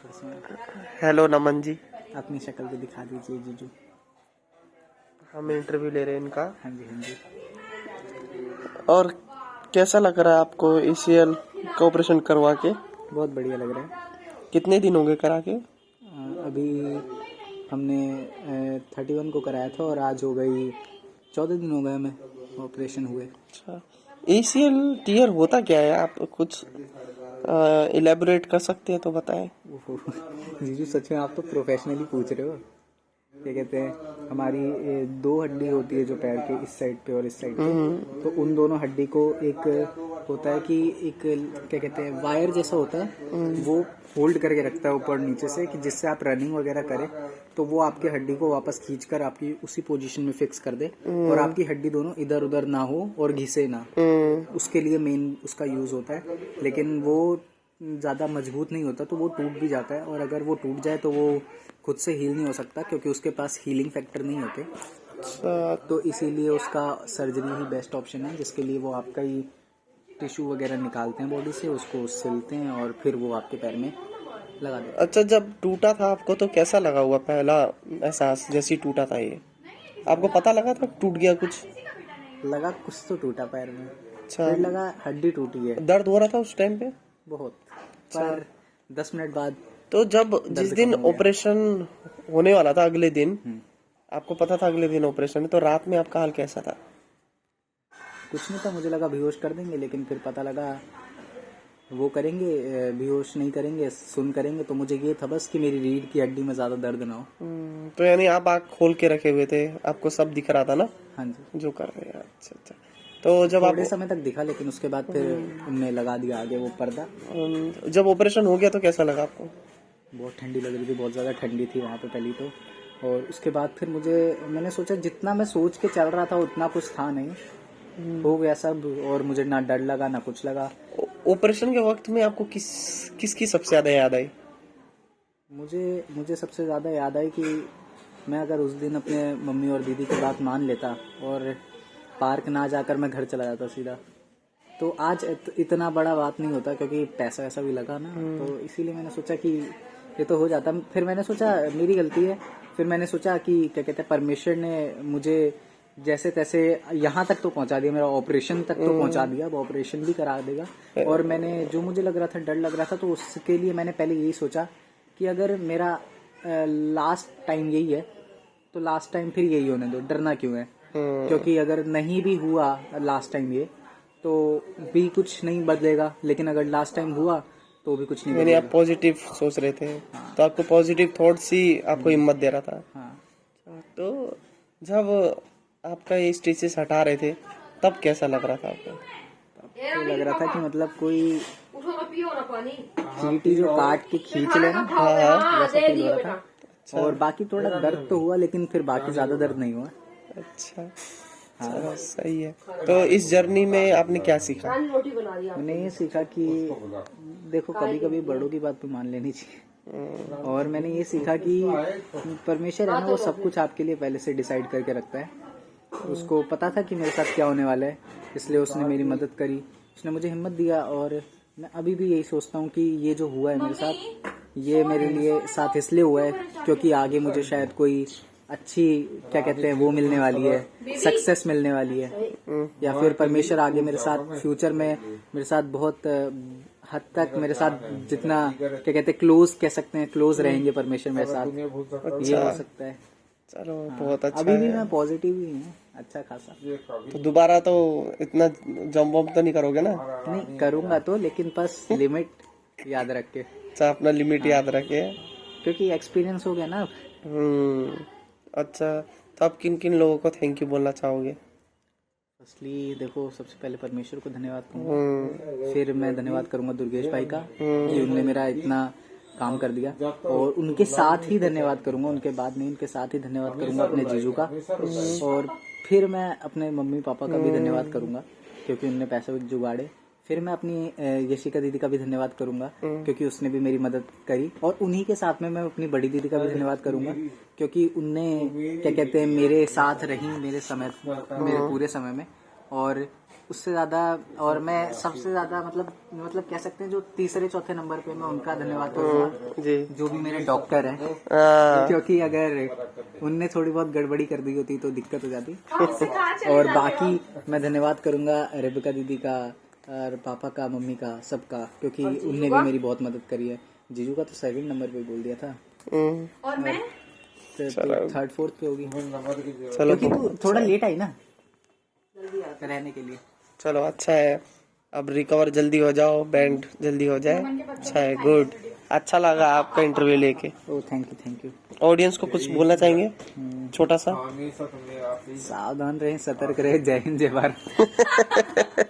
Hello नमन जी। अपनी शक्ल भी दिखा दीजिए जीजू। हम इंटरव्यू ले रहे हैं इनका। हाँ जी हाँ जी। और कैसा लग रहा है आपको ACL का ऑपरेशन करवा के? बहुत बढ़िया लग रहा है। कितने दिन हो गए करा के? अभी हमने 31 को कराया था और आज हो गई 14 दिन हो गए हमें ऑपरेशन हुए। अच्छा, ACL टीयर होता क्या है? आप कुछ इलेबोरेट कर सकते हैं तो बताएं। ओहो, जीजू सच में आप तो प्रोफेशनली पूछ रहे हो। क्या कहते हैं, हमारी दो हड्डी होती है जो पैर के इस साइड पे और इस साइड पे। तो उन दोनों हड्डी को एक होता है कि एक क्या कहते हैं वायर जैसा होता है, वो होल्ड करके रखता है ऊपर नीचे से, कि जिससे आप रनिंग वगैरह करें तो वो आपकी हड्डी को वापस खींचकर आपकी उसी पोजीशन में फिक्स कर दे और आपकी हड्डी दोनों इधर उधर ना हो और घिसे ना। उसके लिए मेन उसका यूज होता है, लेकिन वो ज़्यादा मजबूत नहीं होता तो वो टूट भी जाता है, और अगर वो टूट जाए तो वो खुद से हील नहीं हो सकता क्योंकि उसके पास हीलिंग फैक्टर नहीं होते। तो इसीलिए उसका सर्जरी ही बेस्ट ऑप्शन है, जिसके लिए वो आपका ही टिश्यू वगैरह निकालते हैं बॉडी से, उसको सिलते हैं और फिर वो आपके पैर में लगा देते हैं। अच्छा, जब टूटा था आपको तो कैसा लगा हुआ पहला एहसास जैसे ही टूटा था? ये आपको पता लगा था टूट गया? कुछ लगा कुछ तो टूटा पैर में। अच्छा, फिर लगा हड्डी टूटी है। दर्द हो रहा था उस टाइम पे? बहुत, पर 10 मिनट बाद तो जब जिस दिन ऑपरेशन होने वाला था अगले दिन आपको पता था अगले दिन ऑपरेशन है, तो रात में आपका हाल कैसा था? कुछ नहीं था, मुझे लगा बेहोश कर देंगे, लेकिन फिर पता लगा वो करेंगे, बेहोश नहीं करेंगे, सुन करेंगे। तो मुझे ये था बस कि मेरी रीढ़ की हड्डी में ज्यादा दर्द ना हो। तो यानी आप आँख खोल के रखे हुए थे, आपको सब दिख रहा था ना? हाँ जी, जो कर रहे हैं। अच्छा अच्छा। तो जब आप थोड़े समय तक दिखा, लेकिन उसके बाद फिर उनने लगा दिया आगे वो पर्दा। जब ऑपरेशन हो गया तो कैसा लगा आपको? बहुत ठंडी लग रही थी, बहुत ज़्यादा ठंडी थी वहाँ पे पहली तो। और उसके बाद फिर मैंने सोचा जितना मैं सोच के चल रहा था उतना कुछ था नहीं, हो गया सब। और मुझे ना डर लगा ना कुछ लगा। ऑपरेशन के वक्त में आपको किसकी सबसे ज्यादा याद आई? मुझे सबसे ज़्यादा याद आई कि मैं अगर उस दिन अपने मम्मी और दीदी की बात मान लेता और पार्क ना जाकर मैं घर चला जाता सीधा, तो आज इतना बड़ा बात नहीं होता, क्योंकि पैसा वैसा भी लगा ना। तो इसीलिए मैंने सोचा कि ये तो हो जाता। फिर मैंने सोचा मेरी गलती है। फिर मैंने सोचा कि क्या कहते हैं, परमेश्वर ने मुझे जैसे तैसे यहाँ तक तो पहुँचा दिया, मेरा ऑपरेशन तक तो पहुँचा दिया, अब ऑपरेशन भी करा देगा। और मैंने जो मुझे लग रहा था, डर लग रहा था, तो उसके लिए मैंने पहले यही सोचा कि अगर मेरा लास्ट टाइम यही है तो लास्ट टाइम फिर यही होने दो, डरना क्यों है। क्योंकि अगर नहीं भी हुआ लास्ट टाइम ये, तो भी कुछ नहीं बदलेगा, लेकिन अगर लास्ट टाइम हुआ तो भी कुछ नहीं यानी बदलेगा। आप पॉजिटिव सोच रहे थे। हाँ। तो आपको पॉजिटिव थॉट्स ही आपको हिम्मत दे रहा था। हाँ। तो जब आपका ये स्टिचेस हटा रहे थे तब कैसा लग रहा था आपको? तो लग रहा था कि मतलब कोई चींटी जो काट के खींच ले ना, वैसा फील हो रहा था। और बाकी थोड़ा दर्द तो हुआ, लेकिन फिर बाकी ज्यादा दर्द नहीं हुआ। अच्छा, हाँ सही है। तो इस जर्नी में आपने क्या सीखा? मैंने ये सीखा कि देखो, कभी कभी बड़ों की बात भी मान लेनी चाहिए। और मैंने ये सीखा कि परमेश्वर है ना, वो सब कुछ आपके लिए पहले से डिसाइड करके रखता है। उसको पता था कि मेरे साथ क्या होने वाला है, इसलिए उसने मेरी मदद करी, उसने मुझे हिम्मत दिया। और मैं अभी भी यही सोचता हूँ कि ये जो हुआ है मेरे साथ, ये मेरे लिए साथ इसलिए हुआ है क्योंकि आगे मुझे शायद कोई अच्छी क्या कहते हैं वो मिलने वाली है, सक्सेस मिलने वाली है, या फिर परमेश्वर आगे मेरे साथ फ्यूचर में मेरे साथ बहुत हद तक मेरे साथ जितना क्या कहते हैं क्लोज कह सकते हैं, क्लोज रहेंगे परमेश्वर मेरे साथ। ये हो सकता है। चलो बहुत अच्छा अभी भी है। मैं पॉजिटिव ही हूँ, अच्छा खासा। तो दोबारा तो इतना जंप वम्प तो नहीं करोगे ना? नहीं करूँगा तो, लेकिन बस लिमिट याद रख के। अच्छा, अपना लिमिट याद रखे। क्योंकि एक्सपीरियंस हो गया ना। अच्छा, तो आप किन किन लोगों को थैंक यू बोलना चाहोगे? फर्स्टली देखो, सबसे पहले परमेश्वर को धन्यवाद करूंगा। फिर मैं धन्यवाद करूंगा दुर्गेश भाई का कि उनने मेरा इतना काम कर दिया, और उनके साथ ही धन्यवाद करूंगा, उनके बाद नहीं, उनके साथ ही धन्यवाद करूंगा अपने जीजू का। और फिर मैं अपने मम्मी पापा का भी धन्यवाद करूंगा क्योंकि उनने पैसे भी जुगाड़े। फिर मैं अपनी यशिका दीदी का भी धन्यवाद करूंगा क्योंकि उसने भी मेरी मदद करी। और उन्हीं के साथ में मैं अपनी बड़ी दीदी का भी धन्यवाद करूंगा क्योंकि उनने क्या कहते हैं मेरे साथ रही मेरे पूरे समय में। और उससे ज्यादा, और मैं सबसे ज्यादा मतलब कह सकते हैं जो तीसरे चौथे नंबर पे मैं उनका धन्यवाद करूंगा, जी। जो भी मेरे डॉक्टर हैं, हाँ, क्योंकि अगर उनने थोड़ी बहुत गड़बड़ी कर दी होती तो दिक्कत हो जाती। और बाकी मैं धन्यवाद करूंगा रेबिका दीदी का और पापा का, मम्मी का, सबका, क्योंकि उनने भी मेरी बहुत मदद करी है। जीजू का तो सेकंड नंबर पे बोल दिया था, और मैं थर्ड फोर्थ पे होगी, चलो क्योंकि तू थोड़ा लेट आई ना रहने के लिए। चलो अच्छा है, अब रिकवर जल्दी हो जाओ, बैंड जल्दी हो जाए, अच्छा है, गुड। अच्छा लगा आपका इंटरव्यू लेके। ओ थैंक यू। ऑडियंस को कुछ बोलना चाहेंगे छोटा सा? सावधान रहें, सतर्क रहें, जय हिंद जय भारत।